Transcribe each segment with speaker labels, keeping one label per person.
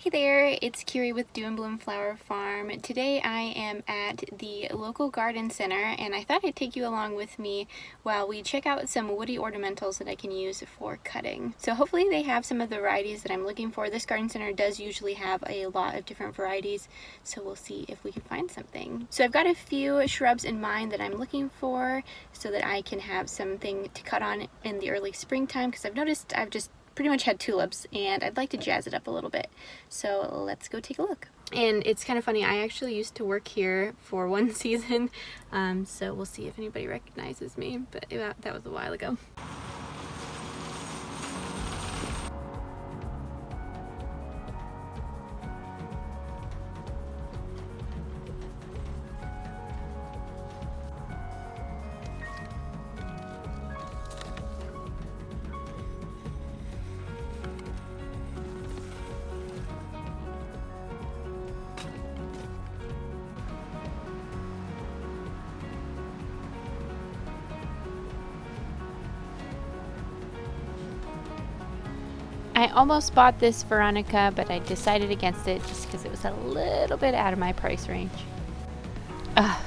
Speaker 1: Hey there, it's Kiri with Dew and Bloom Flower Farm. Today I am at the local garden center and I thought I'd take you along with me while we check out some woody ornamentals that I can use for cutting. So hopefully they have some of the varieties that I'm looking for. This garden center does usually have a lot of different varieties, so we'll see if we can find something. So I've got a few shrubs in mind that I'm looking for so that I can have something to cut on in the early springtime, because I've noticed I've just pretty much had tulips and I'd like to jazz it up a little bit. So let's go take a look. And it's kind of funny, I actually used to work here for one season, so we'll see if anybody recognizes me, but that was a while ago. I almost bought this Veronica, but I decided against it just because it was a little bit out of my price range.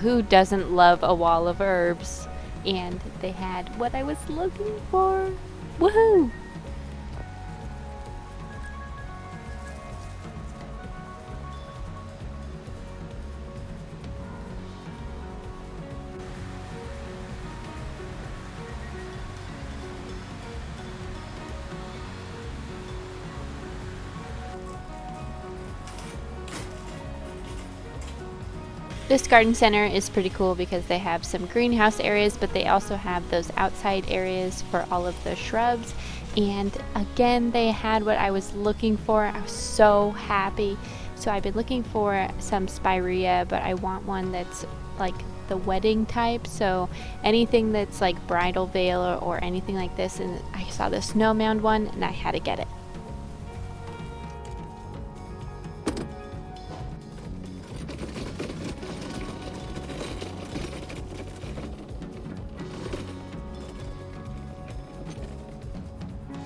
Speaker 1: Who doesn't love a wall of herbs? And they had what I was looking for. Woohoo! This garden center is pretty cool because they have some greenhouse areas, but they also have those outside areas for all of the shrubs. And again, they had what I was looking for. I was so happy. So I've been looking for some Spirea, but I want one that's like the wedding type. So anything that's like bridal veil or anything like this. And I saw the snow mound one and I had to get it.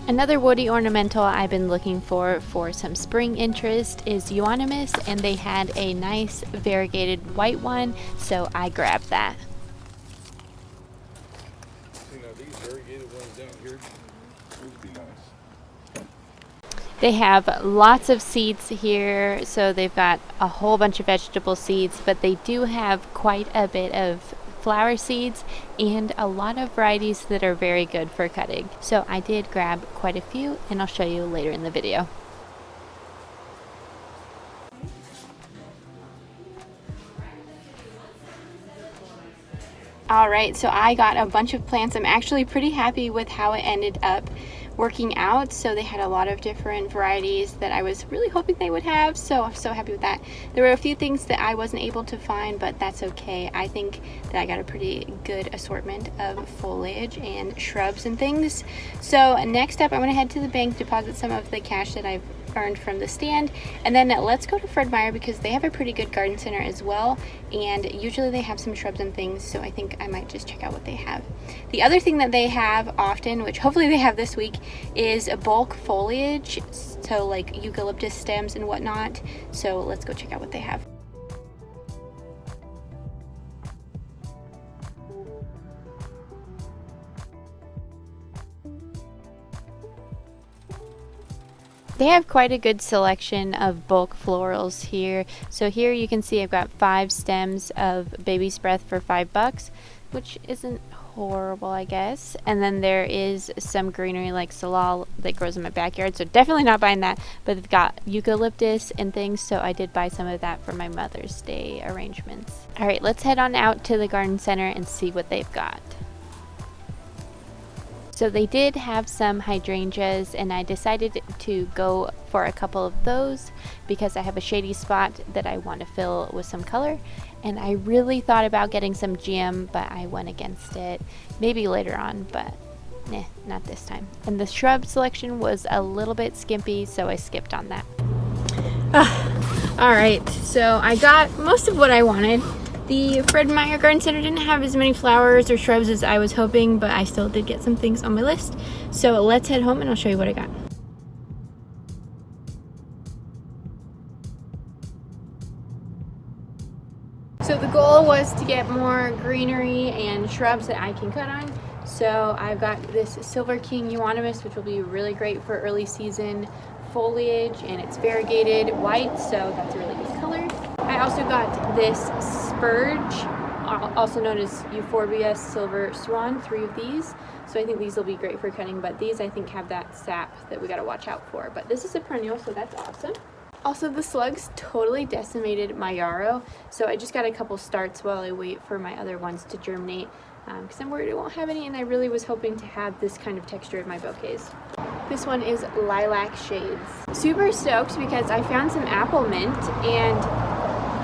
Speaker 1: Another woody ornamental I've been looking for some spring interest is Euonymus, and they had a nice variegated white one, so I grabbed that.
Speaker 2: You know, these variegated ones down here would be nice.
Speaker 1: They have lots of seeds here, so they've got a whole bunch of vegetable seeds, but they do have quite a bit of flower seeds and a lot of varieties that are very good for cutting. So I did grab quite a few and I'll show you later in the video. Alright, so I got a bunch of plants. I'm actually pretty happy with how it ended up working out. So they had a lot of different varieties that I was really hoping they would have, so I'm so happy with that. There were a few things that I wasn't able to find, but that's okay. I think that I got a pretty good assortment of foliage and shrubs and things. So next up, I'm going to head to the bank, deposit some of the cash that I've earned from the stand, and then let's go to Fred Meyer because they have a pretty good garden center as well, and usually they have some shrubs and things, so I think I might just check out what they have. The other thing that they have often, which hopefully they have this week, is a bulk foliage, so like eucalyptus stems and whatnot. So let's go check out what they have. They have quite a good selection of bulk florals here. So here you can see I've got 5 stems of baby's breath for $5, which isn't horrible, I guess. And then there is some greenery like salal that grows in my backyard, so definitely not buying that. But they've got eucalyptus and things, so I did buy some of that for my Mother's Day arrangements. All right, let's head on out to the garden center and see what they've got. So they did have some hydrangeas, and I decided to go for a couple of those because I have a shady spot that I want to fill with some color. And I really thought about getting some gem, but I went against it. Maybe later on, but not this time. And the shrub selection was a little bit skimpy, so I skipped on that. Alright, so I got most of what I wanted. The Fred Meyer Garden Center didn't have as many flowers or shrubs as I was hoping, but I still did get some things on my list. So let's head home and I'll show you what I got. So the goal was to get more greenery and shrubs that I can cut on. So I've got this Silver King euonymus, which will be really great for early season foliage, and it's variegated white, so that's a really good color. I also got this spurge, also known as Euphorbia Silver Swan, 3 of these. So I think these will be great for cutting, but these I think have that sap that we gotta watch out for. But this is a perennial, so that's awesome. Also, the slugs totally decimated my yarrow, so I just got a couple starts while I wait for my other ones to germinate, because I'm worried I won't have any, and I really was hoping to have this kind of texture in my bouquets. This one is Lilac Shades. Super stoked because I found some apple mint, and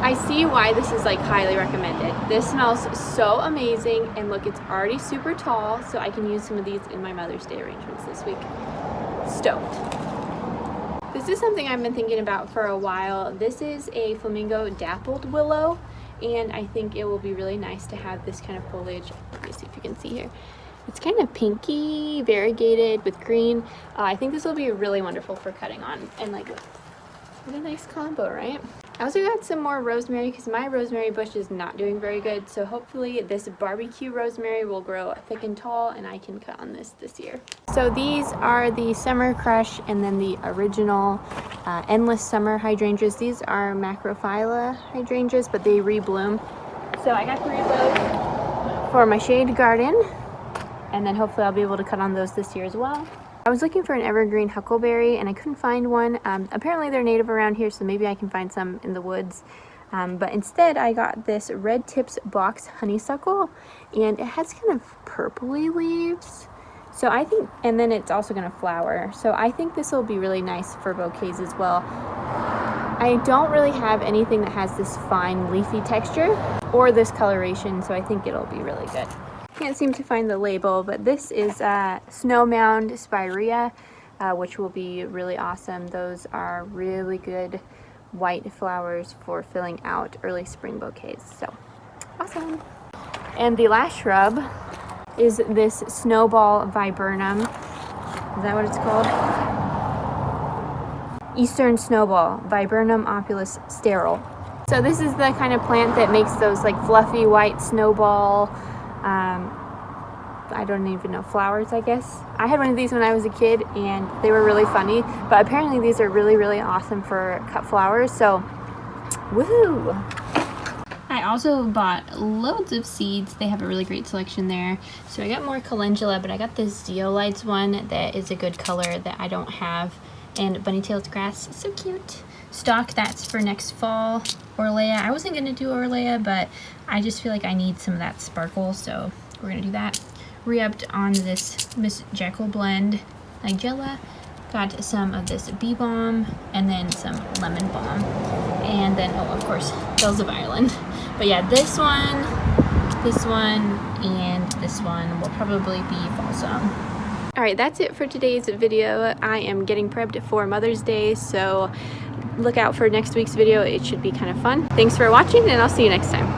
Speaker 1: I see why this is like highly recommended. This smells so amazing, and look, it's already super tall, so I can use some of these in my Mother's Day arrangements this week. Stoked. This is something I've been thinking about for a while. This is a flamingo dappled willow, and I think it will be really nice to have this kind of foliage. Let me see if you can see here. It's kind of pinky, variegated with green. I think this will be really wonderful for cutting on, and like, what a nice combo, right? I also got some more rosemary because my rosemary bush is not doing very good, so hopefully this barbecue rosemary will grow thick and tall and I can cut on this year. So these are the Summer Crush and then the original Endless Summer hydrangeas. These are macrophylla hydrangeas, but they rebloom. So I got 3 of those for my shade garden, and then hopefully I'll be able to cut on those this year as well. I was looking for an evergreen huckleberry and I couldn't find one. Apparently they're native around here, so maybe I can find some in the woods. But instead I got this red tips box honeysuckle, and it has kind of purpley leaves. So I think, and then it's also going to flower. So I think this will be really nice for bouquets as well. I don't really have anything that has this fine leafy texture or this coloration, so I think it'll be really good. Can't seem to find the label, but this is Snow Mound Spirea, which will be really awesome. Those are really good white flowers for filling out early spring bouquets, so awesome. And the last shrub is this Snowball Viburnum. Is that what it's called? Eastern Snowball Viburnum Opulus Sterile. So this is the kind of plant that makes those like fluffy white snowball, I don't even know, flowers, I guess. I had one of these when I was a kid and they were really funny, but apparently these are really, really awesome for cut flowers, so woohoo! I also bought loads of seeds. They have a really great selection there. So I got more calendula, but I got this zeolites one that is a good color that I don't have, and bunny-tailed grass, so cute. Stock, that's for next fall. Orlea, I wasn't gonna do Orlea, but I just feel like I need some of that sparkle, so we're gonna do that. Re-upped on this Miss Jekyll blend Nigella. Got some of this bee balm and then some lemon balm. And then, oh, of course, Bells of Ireland. But yeah, this one, and this one will probably be balsam. Alright, that's it for today's video. I am getting prepped for Mother's Day, so look out for next week's video. It should be kind of fun. Thanks for watching, and I'll see you next time.